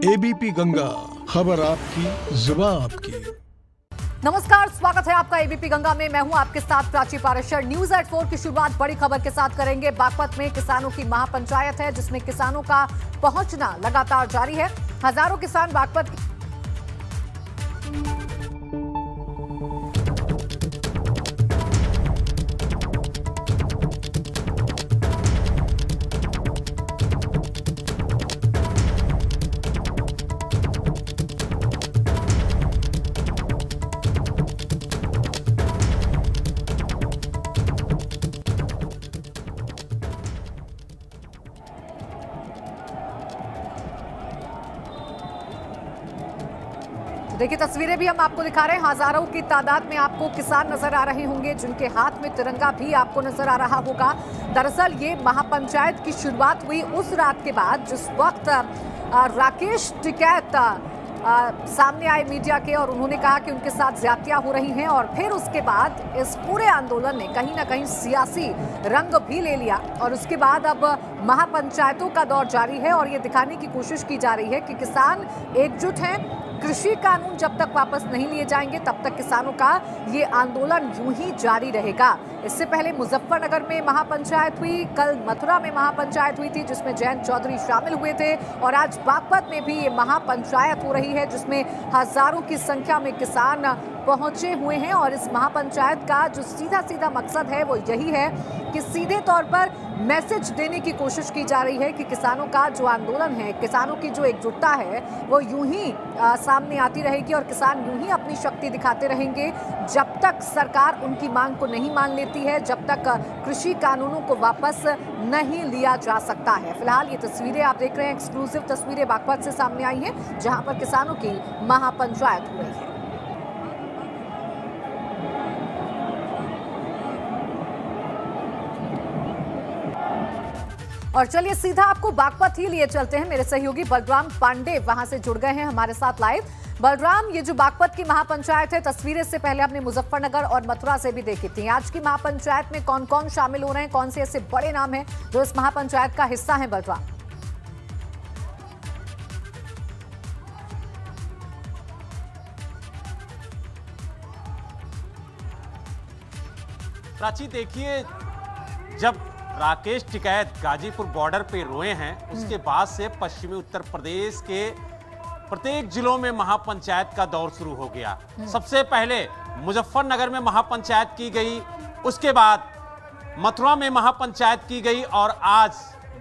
ABP Ganga, खबर आपकी, जुबान आपकी। नमस्कार, स्वागत है आपका एबीपी गंगा में। मैं हूं आपके साथ प्राची पारेशर। न्यूज एट 4 की शुरुआत बड़ी खबर के साथ करेंगे। बागपत में किसानों की महापंचायत है, जिसमें किसानों का पहुंचना लगातार जारी है। हजारों किसान बागपत देखिए, तस्वीरें भी हम आपको दिखा रहे हैं। हजारों की तादाद में आपको किसान नजर आ रहे होंगे, जिनके हाथ में तिरंगा भी आपको नजर आ रहा होगा। दरअसल ये महापंचायत की शुरुआत हुई उस रात के बाद जिस वक्त राकेश टिकैत सामने आए मीडिया के और उन्होंने कहा कि उनके साथ ज्यादतियां हो रही हैं। और फिर उसके बाद इस पूरे आंदोलन ने कहीं ना कहीं सियासी रंग भी ले लिया और उसके बाद अब महापंचायतों का दौर जारी है और ये दिखाने की कोशिश की जा रही है कि किसान एकजुट हैं। कृषि कानून जब तक वापस नहीं लिए जाएंगे तब तक किसानों का ये आंदोलन यूं ही जारी रहेगा। इससे पहले मुजफ्फरनगर में महापंचायत हुई, कल मथुरा में महापंचायत हुई थी जिसमें जयंत चौधरी शामिल हुए थे और आज बागपत में भी ये महापंचायत हो रही है जिसमें हजारों की संख्या में किसान पहुंचे हुए हैं। और इस महापंचायत का जो सीधा सीधा मकसद है वो यही है कि सीधे तौर पर मैसेज देने की कोशिश की जा रही है कि किसानों का जो आंदोलन है, किसानों की जो एकजुटता है वो यूं ही सामने आती रहेगी और किसान यूं ही अपनी शक्ति दिखाते रहेंगे जब तक सरकार उनकी मांग को नहीं मान लेती है, जब तक कृषि कानूनों को वापस नहीं लिया जा सकता है। फिलहाल ये तस्वीरें आप देख रहे हैं, एक्सक्लूसिव तस्वीरें बागपत से सामने आई हैं जहां पर किसानों की महापंचायत हुई है। और चलिए सीधा आपको बागपत ही लिए चलते हैं। मेरे सहयोगी बलराम पांडे वहां से जुड़ गए हैं हमारे साथ लाइव। बलराम, ये जो बागपत की महापंचायत है, तस्वीरें से पहले हमने मुजफ्फरनगर और मथुरा से भी देखी थी। आज की महापंचायत में कौन कौन शामिल हो रहे हैं, कौन से ऐसे बड़े नाम हैं जो इस महापंचायत का हिस्सा है? बलराम, प्राची, देखिए, जब राकेश टिकैत गाजीपुर बॉर्डर पे रोए हैं उसके बाद से पश्चिमी उत्तर प्रदेश के प्रत्येक जिलों में महापंचायत का दौर शुरू हो गया। सबसे पहले मुजफ्फरनगर में महापंचायत की गई, उसके बाद मथुरा में महापंचायत की गई और आज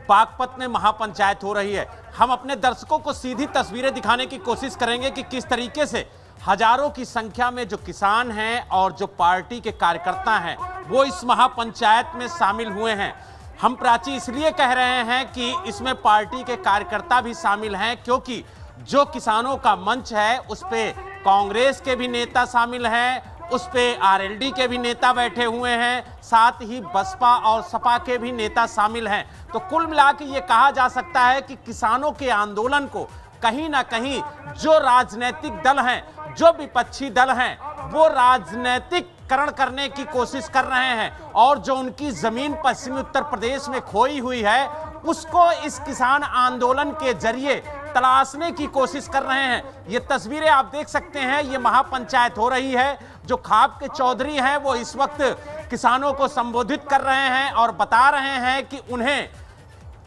बागपत में महापंचायत हो रही है। हम अपने दर्शकों को सीधी तस्वीरें दिखाने की कोशिश करेंगे कि किस तरीके से हजारों की संख्या में जो किसान हैं और जो पार्टी के कार्यकर्ता हैं वो इस महापंचायत में शामिल हुए हैं। हम प्राची इसलिए कह रहे हैं कि इसमें पार्टी के कार्यकर्ता भी शामिल हैं क्योंकि जो किसानों का मंच है उस पे कांग्रेस के भी नेता शामिल हैं, उस पे आरएलडी के भी नेता बैठे हुए हैं, साथ ही बसपा और सपा के भी नेता शामिल हैं। तो कुल मिला के ये कहा जा सकता है कि किसानों के आंदोलन को कहीं ना कहीं जो राजनीतिक दल हैं, जो विपक्षी दल हैं, वो राजनीतिकरण करने की कोशिश कर रहे हैं और जो उनकी जमीन पश्चिमी उत्तर प्रदेश में खोई हुई है उसको इस किसान आंदोलन के जरिए तलाशने की कोशिश कर रहे हैं। ये तस्वीरें आप देख सकते हैं, ये महापंचायत हो रही है। जो खाप के चौधरी हैं वो इस वक्त किसानों को संबोधित कर रहे हैं और बता रहे हैं कि उन्हें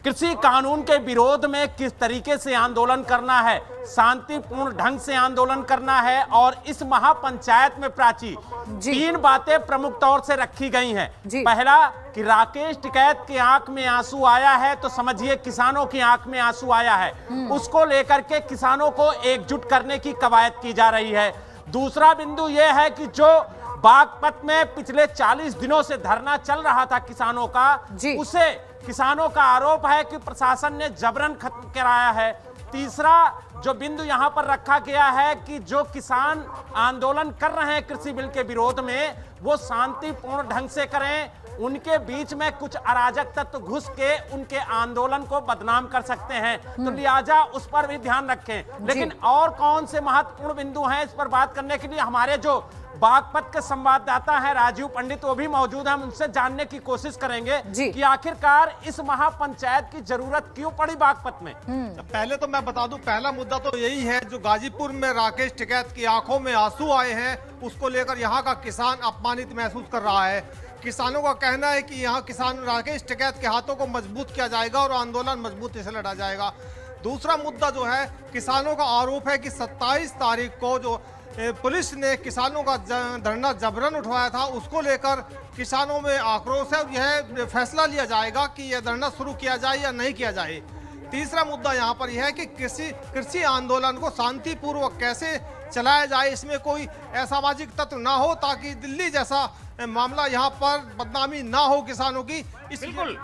कृषि कानून के विरोध में किस तरीके से आंदोलन करना है, शांतिपूर्ण ढंग से आंदोलन करना है। और इस महापंचायत में प्राची 3 बातें प्रमुख तौर से रखी गई हैं। पहला कि राकेश टिकैत की आंख में आंसू आया है तो समझिए किसानों की आंख में आंसू आया है, उसको लेकर के किसानों को एकजुट करने की कवायद की जा रही है। दूसरा बिंदु यह है कि जो बागपत में पिछले 40 दिनों से धरना चल रहा था किसानों का, उसे किसानों का आरोप है कि प्रशासन ने जबरन खत्म कराया है। तीसरा जो बिंदु यहां पर रखा गया है कि जो किसान आंदोलन कर रहे हैं कृषि बिल के विरोध में वो शांतिपूर्ण ढंग से करें उनके बीच में कुछ अराजक तत्व घुस के उनके आंदोलन को बदनाम कर सकते हैं, तो लिहाजा उस पर भी ध्यान रखें। लेकिन और कौन से महत्वपूर्ण बिंदु हैं इस पर बात करने के लिए हमारे जो बागपत के संवाददाता हैं राजीव पंडित वो भी मौजूद हैं, हम उनसे जानने की कोशिश करेंगे कि आखिरकार इस महापंचायत की जरूरत क्यों पड़ी बागपत में। पहले तो मैं बता दूं, पहला मुद्दा तो यही है जो गाजीपुर में राकेश टिकैत की आंखों में आंसू आए हैं, उसको लेकर यहाँ का किसान अपमानित महसूस कर रहा है। किसानों का कहना है कि यहाँ किसान राकेश टिकैत के हाथों को मजबूत किया जाएगा और आंदोलन मजबूती से लड़ा जाएगा। दूसरा मुद्दा जो है, किसानों का आरोप है कि 27 तारीख को जो पुलिस ने किसानों का धरना जबरन उठवाया था, उसको लेकर किसानों में आक्रोश है और यह फैसला लिया जाएगा कि यह धरना शुरू किया जाए या नहीं किया जाए। तीसरा मुद्दा यहाँ पर यह है कि कृषि आंदोलन को शांतिपूर्वक कैसे चलाया जाए, इसमें कोई असामाजिक तत्व ना हो ताकि दिल्ली जैसा मामला यहाँ पर बदनामी ना हो किसानों की। बिल्कुल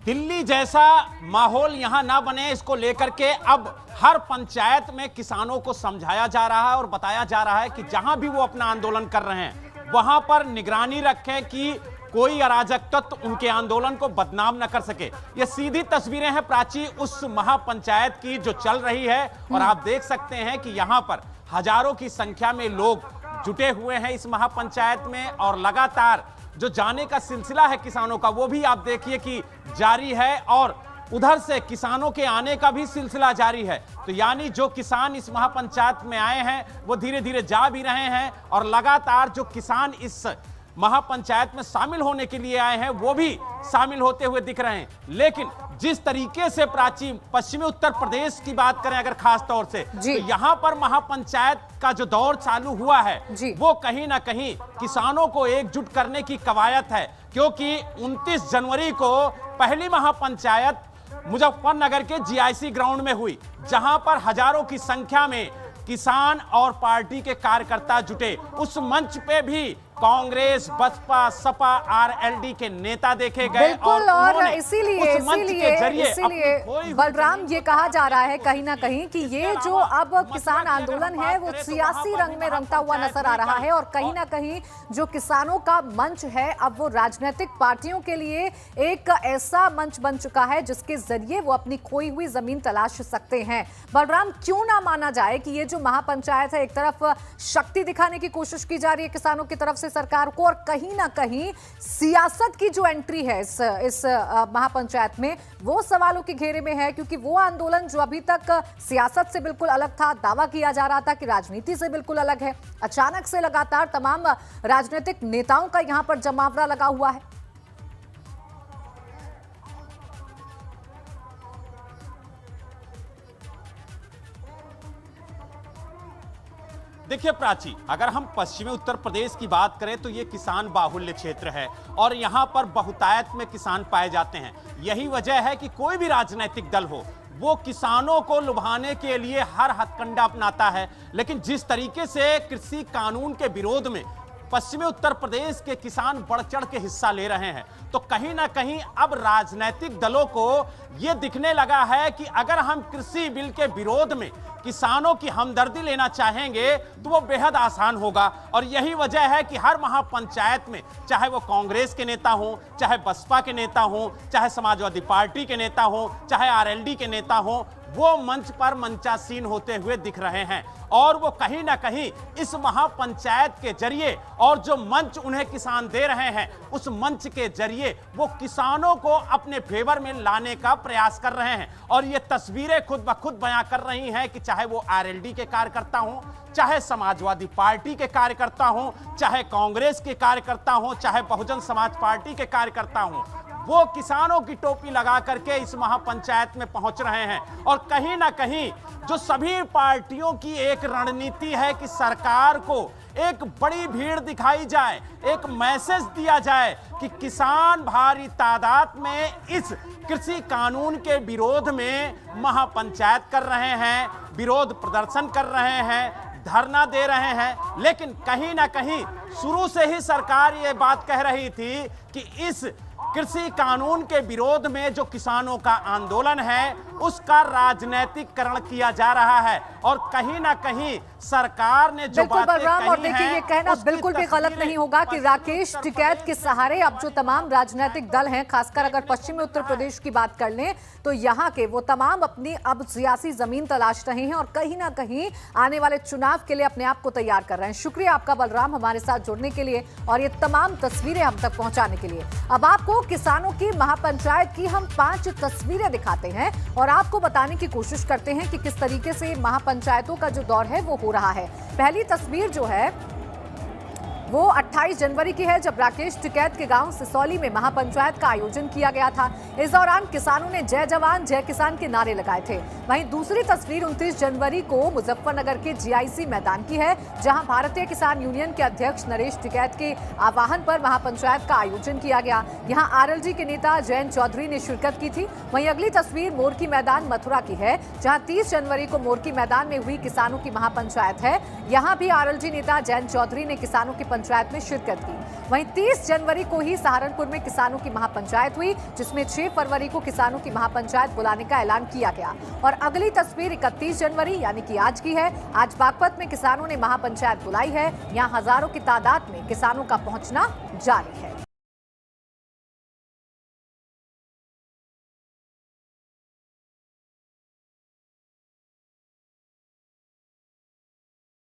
दिल्ली जैसा माहौल यहां ना बने, इसको लेकर के अब हर पंचायत में किसानों को समझाया जा रहा है और बताया जा रहा है कि जहां भी वो अपना आंदोलन कर रहे हैं वहां पर निगरानी रखें कि कोई अराजक तत्व उनके आंदोलन को बदनाम न कर सके। ये सीधी तस्वीरें हैं प्राची उस महापंचायत की जो चल रही है और आप देख सकते हैं कि यहां पर हजारों की संख्या में लोग जुटे हुए हैं इस महापंचायत में और लगातार जो जाने का सिलसिला है किसानों का वो भी आप देखिए कि जारी है और उधर से किसानों के आने का भी सिलसिला जारी है। तो यानी जो किसान इस महापंचायत में आए हैं वो धीरे धीरे जा भी रहे हैं और लगातार जो किसान इस महापंचायत में शामिल होने के लिए आए हैं वो भी शामिल होते हुए दिख रहे हैं। लेकिन जिस तरीके से प्राची पश्चिमी उत्तर प्रदेश की बात करें अगर खास तौर से, तो यहां पर महापंचायत का जो दौर चालू हुआ है वो कहीं ना कहीं किसानों को एकजुट करने की कवायद है, क्योंकि 29 जनवरी को पहली महापंचायत मुजफ्फरनगर के जीआईसी ग्राउंड में हुई, जहां पर हजारों की संख्या में किसान और पार्टी के कार्यकर्ता जुटे। उस मंच पे भी कांग्रेस, बसपा, सपा, आरएलडी के नेता देखे गए और इसीलिए बलराम ये कहा जा रहा है कहीं ना कहीं कि ये जो अब किसान आंदोलन है वो सियासी रंग में रंगता हुआ नजर आ रहा है और कहीं ना कहीं जो किसानों का मंच है अब वो राजनीतिक पार्टियों के लिए एक ऐसा मंच बन चुका है जिसके जरिए वो अपनी खोई हुई जमीन तलाश सकते हैं। बलराम, क्यों ना माना जाए कि ये जो महापंचायत है एक तरफ शक्ति दिखाने की कोशिश की जा रही है किसानों की तरफ से सरकार को और कहीं ना कहीं सियासत की जो एंट्री है इस महापंचायत में वो सवालों के घेरे में है, क्योंकि वो आंदोलन जो अभी तक सियासत से बिल्कुल अलग था, दावा किया जा रहा था कि राजनीति से बिल्कुल अलग है, अचानक से लगातार तमाम राजनीतिक नेताओं का यहां पर जमावड़ा लगा हुआ है। देखिए प्राची, अगर हम पश्चिमी उत्तर प्रदेश की बात करें तो ये किसान बाहुल्य क्षेत्र है और यहाँ पर बहुतायत में किसान पाए जाते हैं। यही वजह है कि कोई भी राजनीतिक दल हो वो किसानों को लुभाने के लिए हर हथकंडा अपनाता है। लेकिन जिस तरीके से कृषि कानून के विरोध में पश्चिमी उत्तर प्रदेश के किसान बढ़ चढ़ के हिस्सा ले रहे हैं, तो कहीं ना कहीं अब राजनीतिक दलों को यह दिखने लगा है कि अगर हम कृषि बिल के विरोध में किसानों की हमदर्दी लेना चाहेंगे तो वो बेहद आसान होगा। और यही वजह है कि हर महापंचायत में चाहे वो कांग्रेस के नेता हो, चाहे बसपा के नेता हो, चाहे समाजवादी पार्टी के नेता हो, चाहे आरएलडी के नेता हो, वो मंच पर मंचासीन होते हुए दिख रहे हैं। और वो कहीं ना कहीं इस महापंचायत के जरिए और जो मंच उन्हें किसान दे रहे हैं उस मंच के जरिए वो किसानों को अपने फेवर में लाने का प्रयास कर रहे हैं। और ये तस्वीरें खुद ब खुद बयां कर रही हैं कि चाहे वो आरएलडी के कार्यकर्ता हों, चाहे समाजवादी पार्टी के कार्यकर्ता हों, चाहे कांग्रेस के कार्यकर्ता हों, चाहे बहुजन समाज पार्टी के कार्यकर्ता हों, वो किसानों की टोपी लगा करके इस महापंचायत में पहुंच रहे हैं। और कहीं ना कहीं जो सभी पार्टियों की एक रणनीति है कि सरकार को एक बड़ी भीड़ दिखाई जाए, एक मैसेज दिया जाए कि किसान भारी तादाद में इस कृषि कानून के विरोध में महापंचायत कर रहे हैं, विरोध प्रदर्शन कर रहे हैं, धरना दे रहे हैं। लेकिन कहीं ना कहीं शुरू से ही सरकार ये बात कह रही थी कि इस कृषि कानून के विरोध में जो किसानों का आंदोलन है उसका राजनीतिकरण किया जा रहा है और कहीं ना कहीं सरकार ने जो बिल्कुल बातें बलराम, और कही देखिए हैं, ये कहना उसकी बिल्कुल भी गलत तस्वीरें नहीं होगा कि राकेश टिकैत के सहारे अब जो तमाम राजनीतिक दल हैं, खासकर अगर पश्चिमी उत्तर प्रदेश की बात कर लें तो यहाँ के वो तमाम अपनी अब सियासी जमीन तलाश रहे हैं और कहीं ना कहीं आने वाले चुनाव के लिए अपने आप को तैयार कर रहे हैं। शुक्रिया आपका बलराम हमारे साथ जुड़ने के लिए और ये तमाम तस्वीरें हम तक पहुंचाने के लिए। अब आपको किसानों की महापंचायत की हम 5 तस्वीरें दिखाते हैं और आपको बताने की कोशिश करते हैं कि किस तरीके से महापंचायतों का जो दौर है वो हो रहा है। पहली तस्वीर जो है वो 28 जनवरी की है, जब राकेश टिकैत के गांव सिसौली में महापंचायत का आयोजन किया गया था। इस दौरान किसानों ने जय जवान जय किसान के नारे लगाए थे। वहीं दूसरी तस्वीर 29 जनवरी को मुजफ्फरनगर के जीआईसी मैदान की है, जहां भारतीय किसान यूनियन के अध्यक्ष नरेश टिकैत के आह्वान पर महापंचायत का आयोजन किया गया। यहां आरएलजी के नेता जयंत चौधरी ने शिरकत की थी। वहीं अगली तस्वीर मोरकी मैदान मथुरा की है, जहां 30 जनवरी को मोरकी मैदान में हुई किसानों की महापंचायत है। यहां भी आरएलजी नेता जयंत चौधरी ने किसानों की पंचायत में शिरकत की। वहीं 30 जनवरी को ही सहारनपुर में किसानों की महापंचायत हुई, जिसमें 6 फरवरी को किसानों की महापंचायत बुलाने का ऐलान किया गया। और अगली तस्वीर 31 जनवरी यानी कि आज की है। आज बागपत में किसानों ने महापंचायत बुलाई है। यहां हजारों की तादाद में किसानों का पहुंचना जारी है।